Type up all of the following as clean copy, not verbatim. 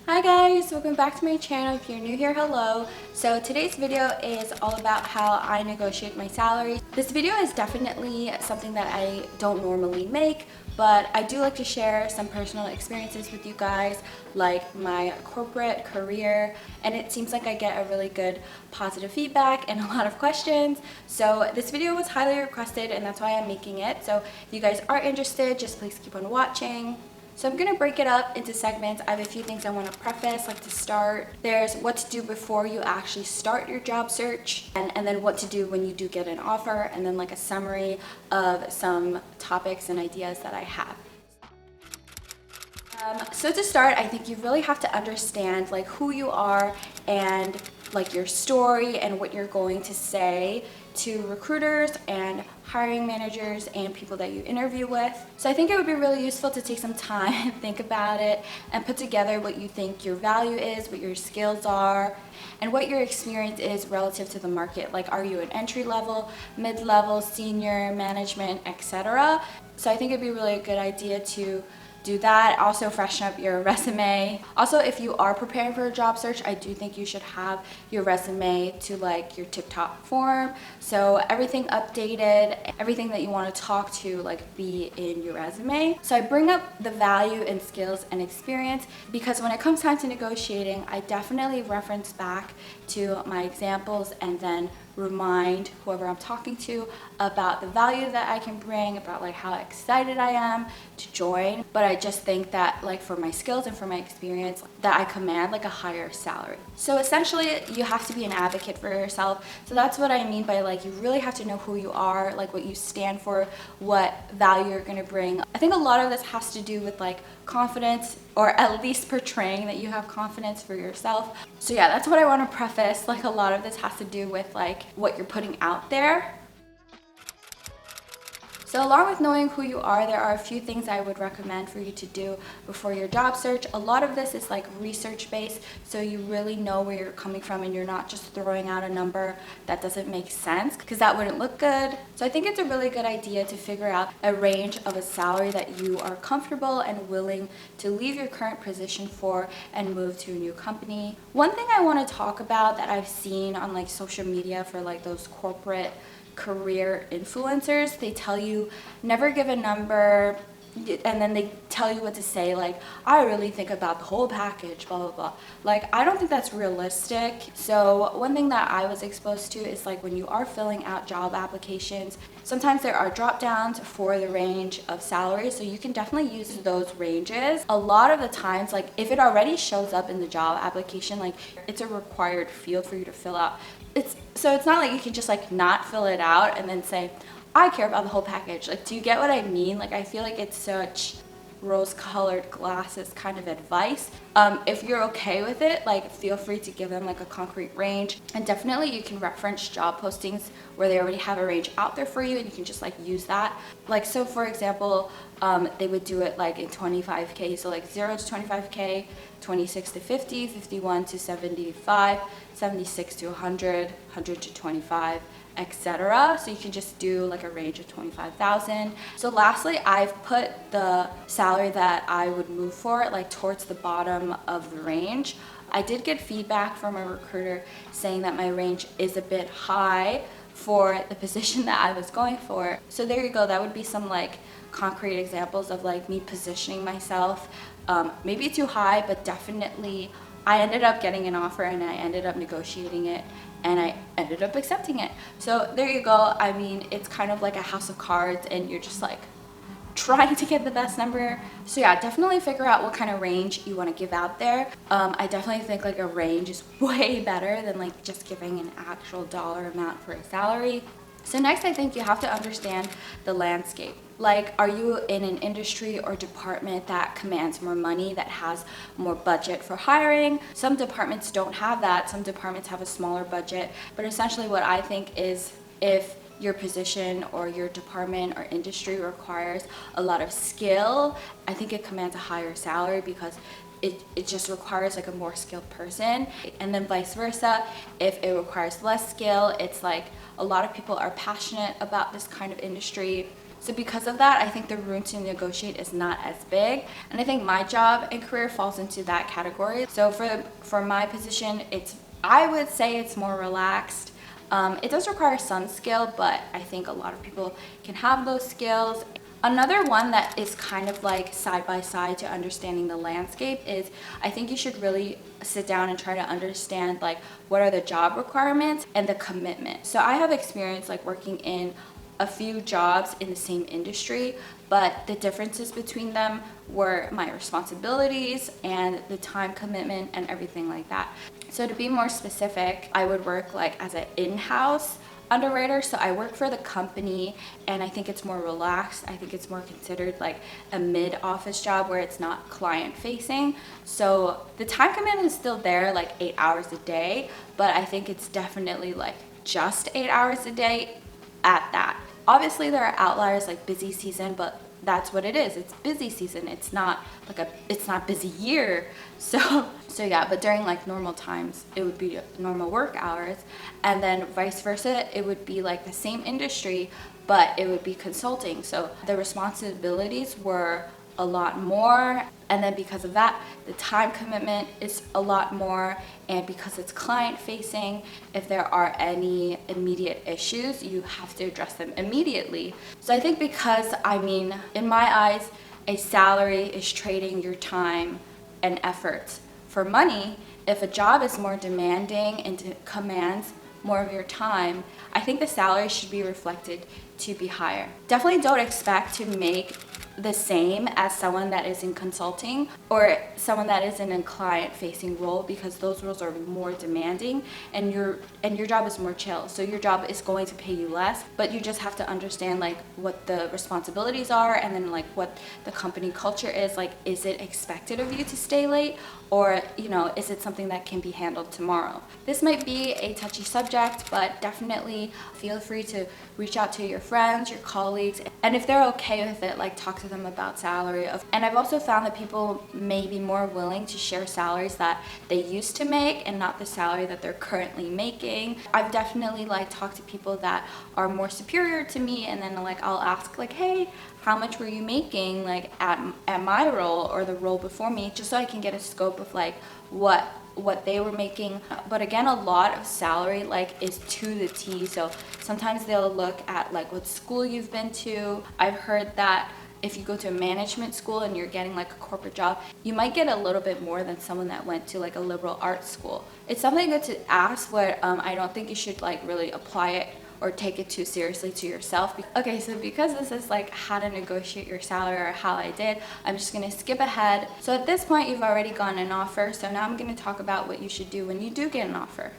Hi guys, welcome back to my channel. If you're new here, hello. So today's video is all about how I negotiate my salary. This video is definitely something that I don't normally make, but I do like to share some personal experiences with you guys, like my corporate career, and it seems like I get a really good positive feedback and a lot of questions. So this video was highly requested and that's why I'm making it. So if you guys are interested, just please keep on watching. So I'm going to break it up into segments. I have a few things I want to preface, like to start. There's what to do before you actually start your job search, and then what to do when you do get an offer, and then like a summary of some topics and ideas that I have. So to start, I think you really have to understand like who you are and like your story and what you're going to say to recruiters and hiring managers and people that you interview with. So I think it would be really useful to take some time, think about it, and put together what you think your value is, what your skills are, and what your experience is relative to the market. Like, are you an entry level, mid-level, senior, management, etc.? So I think it'd be really a good idea to do that. Also freshen up your resume. Also, if you are preparing for a job search, I do think you should have your resume to like your tip-top form. So everything updated, everything that you want to talk to like be in your resume. So I bring up the value and skills and experience because when it comes time to negotiating, I definitely reference back to my examples and then remind whoever I'm talking to about the value that I can bring, about like how excited I am to join. But I just think that like for my skills and for my experience that I command like a higher salary. So essentially you have to be an advocate for yourself. So that's what I mean by like you really have to know who you are, like what you stand for, what value you're going to bring. I think a lot of this has to do with like confidence, or at least portraying that you have confidence for yourself. So yeah, that's what I want to preface. Like a lot of this has to do with like what you're putting out there. So along with knowing who you are, there are a few things I would recommend for you to do before your job search. A lot of this is like research based, so you really know where you're coming from and you're not just throwing out a number that doesn't make sense, because that wouldn't look good. So I think it's a really good idea to figure out a range of a salary that you are comfortable and willing to leave your current position for and move to a new company. One thing I want to talk about that I've seen on like social media for like those corporate career influencers, they tell you never give a number, and then they tell you what to say, like I really think about the whole package, blah blah blah. Like I don't think that's realistic. So one thing that I was exposed to is like when you are filling out job applications, sometimes there are drop downs for the range of salaries, so you can definitely use those ranges. A lot of the times, like if it already shows up in the job application, like it's a required field for you to fill out. So it's not like you can just like not fill it out and then say I care about the whole package. Like, do you get what I mean? Like, I feel like it's such rose-colored glasses kind of advice. If you're okay with it, like, feel free to give them like a concrete range. And definitely you can reference job postings where they already have a range out there for you, and you can just like use that. Like, so for example, they would do it like in 25K, so like 0 to 25K, 26 to 50, 51 to 75, 76 to 100, 100 to 25, etc. So you can just do like a range of 25,000. So lastly, I've put the salary that I would move for like towards the bottom of the range. I did get feedback from a recruiter saying that my range is a bit high for the position that I was going for. So there you go, that would be some like concrete examples of like me positioning myself. Maybe too high, but definitely I ended up getting an offer and I ended up negotiating it and I ended up accepting it. So there you go. I mean, it's kind of like a house of cards and you're just like trying to get the best number. So yeah, definitely figure out what kind of range you want to give out there. I definitely think like a range is way better than like just giving an actual dollar amount for a salary. So next, I think you have to understand the landscape. Like, are you in an industry or department that commands more money, that has more budget for hiring? Some departments don't have that. Some departments have a smaller budget. But essentially what I think is if your position or your department or industry requires a lot of skill, I think it commands a higher salary because it just requires like a more skilled person. And then vice versa, if it requires less skill, it's like a lot of people are passionate about this kind of industry, So because of that, I think the room to negotiate is not as big. And I think my job and career falls into that category. So for my position, I would say it's more relaxed. It does require some skill, but I think a lot of people can have those skills. Another one that is kind of like side by side to understanding the landscape is I think you should really sit down and try to understand like what are the job requirements and the commitment. So I have experience like working in a few jobs in the same industry, but the differences between them were my responsibilities and the time commitment and everything like that. So to be more specific, I would work like as an in-house underwriter. So I work for the company and I think it's more relaxed. I think it's more considered like a mid-office job where it's not client facing. So the time commitment is still there, like 8 hours a day, but I think it's definitely like just 8 hours a day at that. Obviously there are outliers like busy season, but that's what it is. It's busy season. It's not busy year. So yeah, but during like normal times, it would be normal work hours. And then vice versa, it would be like the same industry, but it would be consulting. So the responsibilities were a lot more. And then because of that, the time commitment is a lot more. And because it's client facing, if there are any immediate issues, you have to address them immediately. So I think because, in my eyes, a salary is trading your time and effort for money. If a job is more demanding and commands more of your time, I think the salary should be reflected to be higher. Definitely don't expect to make the same as someone that is in consulting or someone that is in a client-facing role, because those roles are more demanding and your job is more chill. So your job is going to pay you less, but you just have to understand like what the responsibilities are and then like what the company culture is. Like, is it expected of you to stay late, or is it something that can be handled tomorrow? This might be a touchy subject, but definitely feel free to reach out to your friends, your colleagues, and if they're okay with it, like talk to them about salary. And I've also found that people may be more willing to share salaries that they used to make and not the salary that they're currently making. I've definitely like talked to people that are more superior to me, and then like I'll ask like, hey, how much were you making like at my role or the role before me, just so I can get a scope of like what they were making. But again, a lot of salary like is to the T. So sometimes they'll look at like what school you've been to. I've heard that if you go to a management school and you're getting like a corporate job, you might get a little bit more than someone that went to like a liberal arts school. It's something good to ask, but I don't think you should like really apply it or take it too seriously to yourself. Okay, so because this is like how to negotiate your salary or how I did, I'm just gonna skip ahead. So at this point, you've already gotten an offer. So now I'm gonna talk about what you should do when you do get an offer.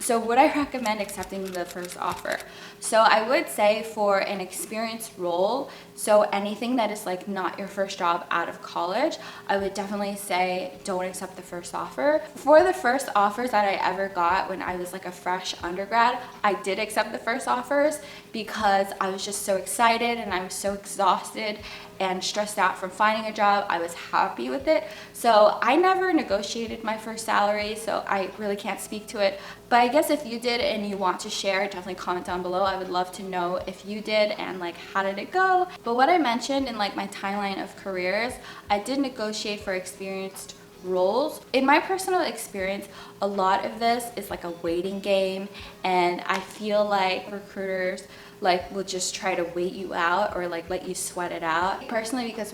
So would I recommend accepting the first offer? So I would say for an experienced role, so anything that is like not your first job out of college, I would definitely say don't accept the first offer. For the first offers that I ever got when I was like a fresh undergrad, I did accept the first offers because I was just so excited and I was so exhausted and stressed out from finding a job. I was happy with it. So I never negotiated my first salary, so I really can't speak to it. But I guess if you did and you want to share, definitely comment down below. I would love to know if you did and like how did it go. But what I mentioned in like my timeline of careers, I did negotiate for experienced roles. In my personal experience, a lot of this is like a waiting game, and I feel like recruiters like will just try to wait you out or like let you sweat it out. Personally, because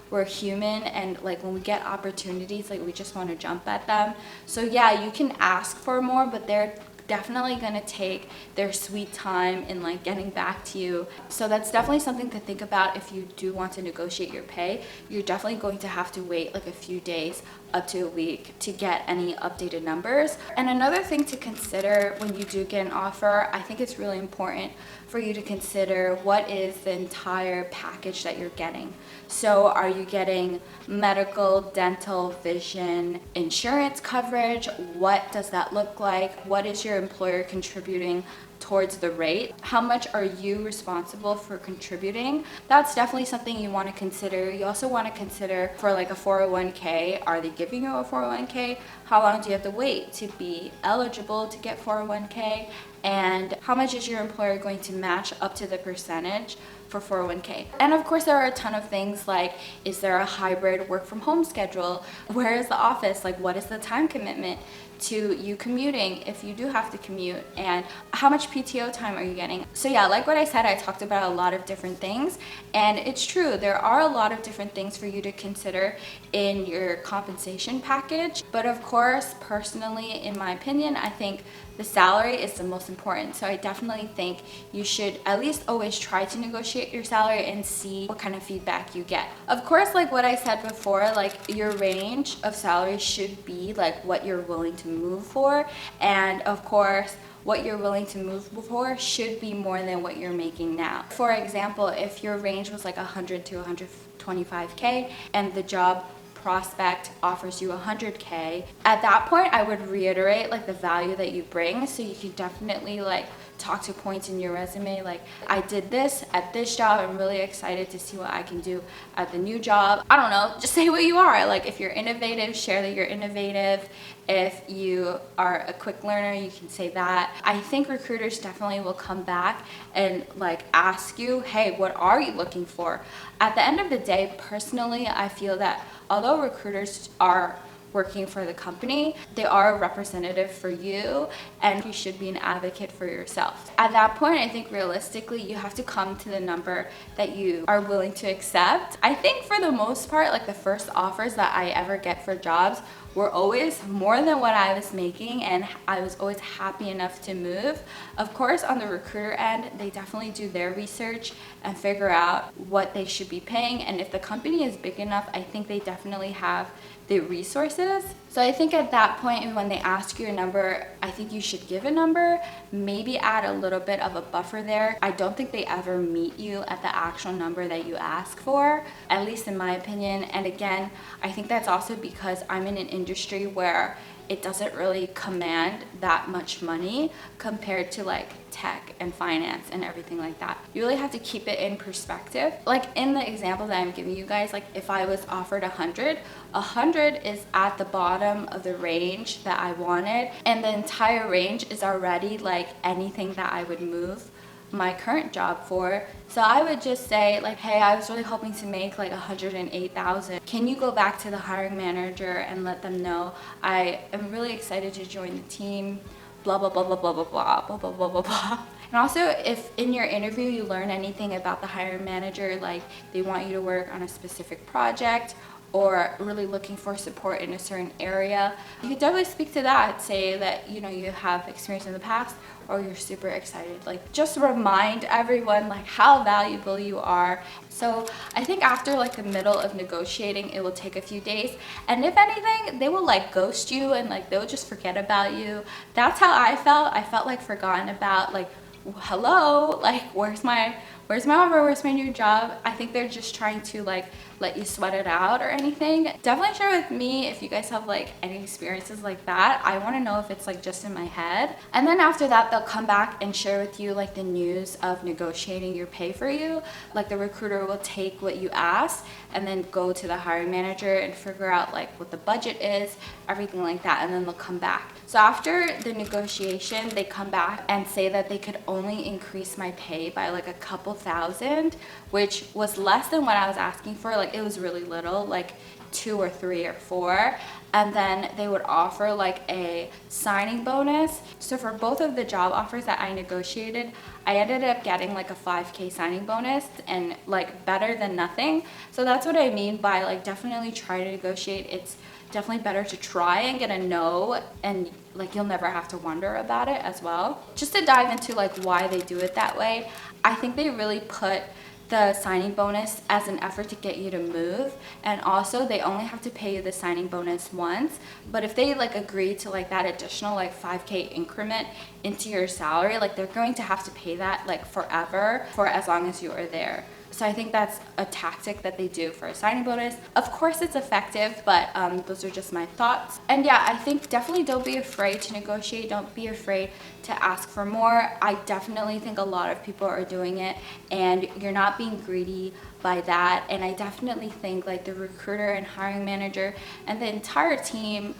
we're human, and like when we get opportunities, like we just want to jump at them. So yeah, you can ask for more, but they're definitely gonna take their sweet time in like getting back to you. So that's definitely something to think about if you do want to negotiate your pay. You're definitely going to have to wait like a few days up to a week to get any updated numbers. And another thing to consider when you do get an offer, I think it's really important for you to consider what is the entire package that you're getting. So are you getting medical, dental, vision, insurance coverage? What does that look like? What is your employer contributing towards the rate. How much are you responsible for contributing? That's definitely something you want to consider. You also want to consider for like a 401k, are they giving you a 401k? How long do you have to wait to be eligible to get 401k? And how much is your employer going to match up to the percentage for 401k? And of course, there are a ton of things like, is there a hybrid work from home schedule? Where is the office? Like, what is the time commitment to you commuting if you do have to commute? And how much PTO time are you getting? So yeah, like what I said, I talked about a lot of different things, and it's true, there are a lot of different things for you to consider in your compensation package. But of course, personally, in my opinion, I think the salary is the most important. So I definitely think you should at least always try to negotiate your salary and see what kind of feedback you get. Of course, like what I said before, like your range of salary should be like what you're willing to move for. And of course, what you're willing to move for should be more than what you're making now. For example, if your range was like 100 to 125k and the job prospect offers you 100k, at that point I would reiterate like the value that you bring, so you can definitely like talk to points in your resume like, I did this at this job, I'm really excited to see what I can do at the new job. I don't know, just say what you are. Like if you're innovative, share that you're innovative. If you are a quick learner, you can say that. I think recruiters definitely will come back and like ask you, hey, what are you looking for? At the end of the day, personally, I feel that although recruiters are working for the company, they are a representative for you, and you should be an advocate for yourself. At that point, I think realistically, you have to come to the number that you are willing to accept. I think for the most part, like the first offers that I ever get for jobs were always more than what I was making, and I was always happy enough to move. Of course, on the recruiter end, they definitely do their research and figure out what they should be paying, and if the company is big enough, I think they definitely have the resources. So I think at that point, when they ask you a number, I think you should give a number, maybe add a little bit of a buffer there. I don't think they ever meet you at the actual number that you ask for, at least in my opinion. And again, I think that's also because I'm in an industry where it doesn't really command that much money compared to like tech and finance and everything like that. You really have to keep it in perspective. Like in the example that I'm giving you guys, like if I was offered 100 is at the bottom of the range that I wanted, and the entire range is already like anything that I would move my current job for. So I would just say like, hey, I was really hoping to make like 108,000. Can you go back to the hiring manager and let them know I am really excited to join the team, blah, blah, blah, blah, blah, blah, blah, blah, blah, blah, blah, blah. And also, if in your interview you learn anything about the hiring manager, like they want you to work on a specific project or really looking for support in a certain area, you could definitely speak to that. Say that, you know, you have experience in the past, or you're super excited. Like just remind everyone like how valuable you are. So I think after like the middle of negotiating, it will take a few days, and if anything, they will like ghost you and like they'll just forget about you. That's how I felt. I felt like forgotten about, like, hello, like where's my offer, where's my new job? I think they're just trying to like let you sweat it out or anything. Definitely share with me if you guys have like any experiences like that. I want to know if it's like just in my head. And then after that, they'll come back and share with you like the news of negotiating your pay for you. Like the recruiter will take what you ask and then go to the hiring manager and figure out like what the budget is, everything like that, and then they'll come back. So after the negotiation, they come back and say that they could only increase my pay by like a couple thousand, which was less than what I was asking for. Like it was really little, like 2 or 3 or 4. And then they would offer like a signing bonus. So for both of the job offers that I negotiated, I ended up getting like a 5K signing bonus, and like better than nothing. So that's what I mean by like definitely try to negotiate. It's definitely better to try and get a no, and like you'll never have to wonder about it as well. Just to dive into like why they do it that way, I think they really put the signing bonus as an effort to get you to move, and also they only have to pay you the signing bonus once. But if they like agree to like that additional like 5K increment into your salary, like they're going to have to pay that like forever for as long as you are there. So I think that's a tactic that they do for a signing bonus. Of course it's effective, but those are just my thoughts. And yeah, I think definitely don't be afraid to negotiate. Don't be afraid to ask for more. I definitely think a lot of people are doing it, and you're not being greedy by that. And I definitely think like the recruiter and hiring manager and the entire team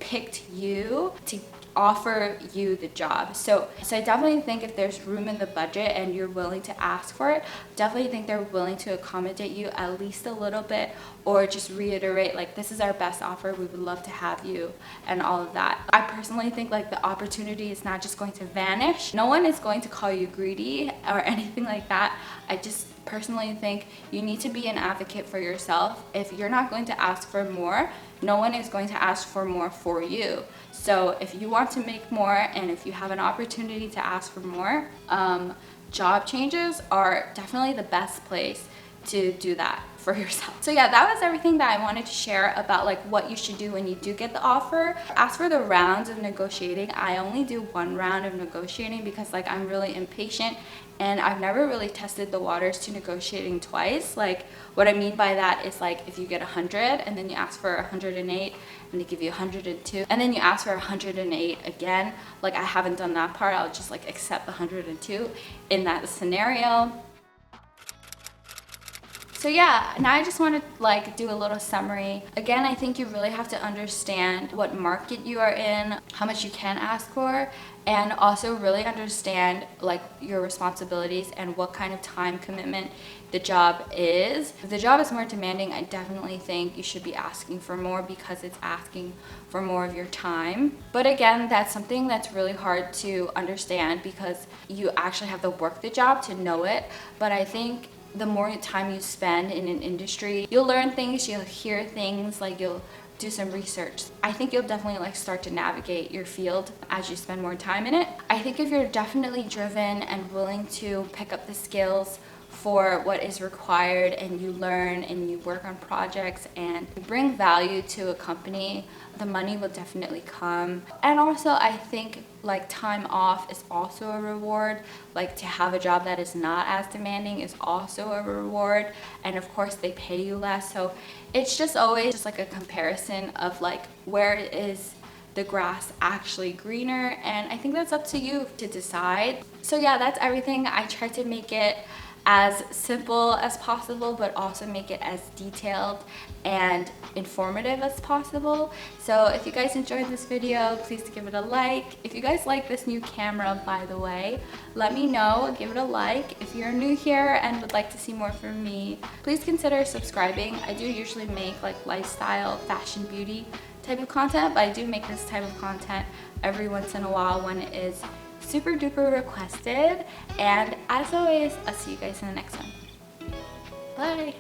picked you to offer you the job. So I definitely think if there's room in the budget and you're willing to ask for it, definitely think they're willing to accommodate you at least a little bit, or just reiterate like, this is our best offer, we would love to have you, and all of that. I personally think like the opportunity is not just going to vanish. No one is going to call you greedy or anything like that. I just personally think you need to be an advocate for yourself. If you're not going to ask for more, no one is going to ask for more for you. So if you want to make more and if you have an opportunity to ask for more, job changes are definitely the best place to do that for yourself. So yeah, that was everything that I wanted to share about like what you should do when you do get the offer. As for the rounds of negotiating, I only do one round of negotiating because like I'm really impatient and I've never really tested the waters to negotiating twice. Like what I mean by that is like if you get 100 and then you ask for 108 and they give you 102 and then you ask for 108 again, like I haven't done that part. I'll just like accept the 102 in that scenario. So yeah, now I just want to like do a little summary. Again, I think you really have to understand what market you are in, how much you can ask for, and also really understand like your responsibilities and what kind of time commitment the job is. If the job is more demanding, I definitely think you should be asking for more because it's asking for more of your time. But again, that's something that's really hard to understand because you actually have to work the job to know it. But I think the more time you spend in an industry, you'll learn things, you'll hear things, like you'll do some research. I think you'll definitely like start to navigate your field as you spend more time in it. I think if you're definitely driven and willing to pick up the skills for what is required and you learn and you work on projects and bring value to a company, the money will definitely come. And also I think like time off is also a reward. Like to have a job that is not as demanding is also a reward, and of course they pay you less. So it's just always just like a comparison of like where is the grass actually greener, and I think that's up to you to decide. So yeah, that's everything. I tried to make it as simple as possible, but also make it as detailed and informative as possible. So if you guys enjoyed this video, please give it a like. If you guys like this new camera, by the way, let me know, give it a like. If you're new here and would like to see more from me, please consider subscribing. I do usually make like lifestyle, fashion, beauty type of content, but I do make this type of content every once in a while when it is super duper requested. And as always, I'll see you guys in the next one. Bye.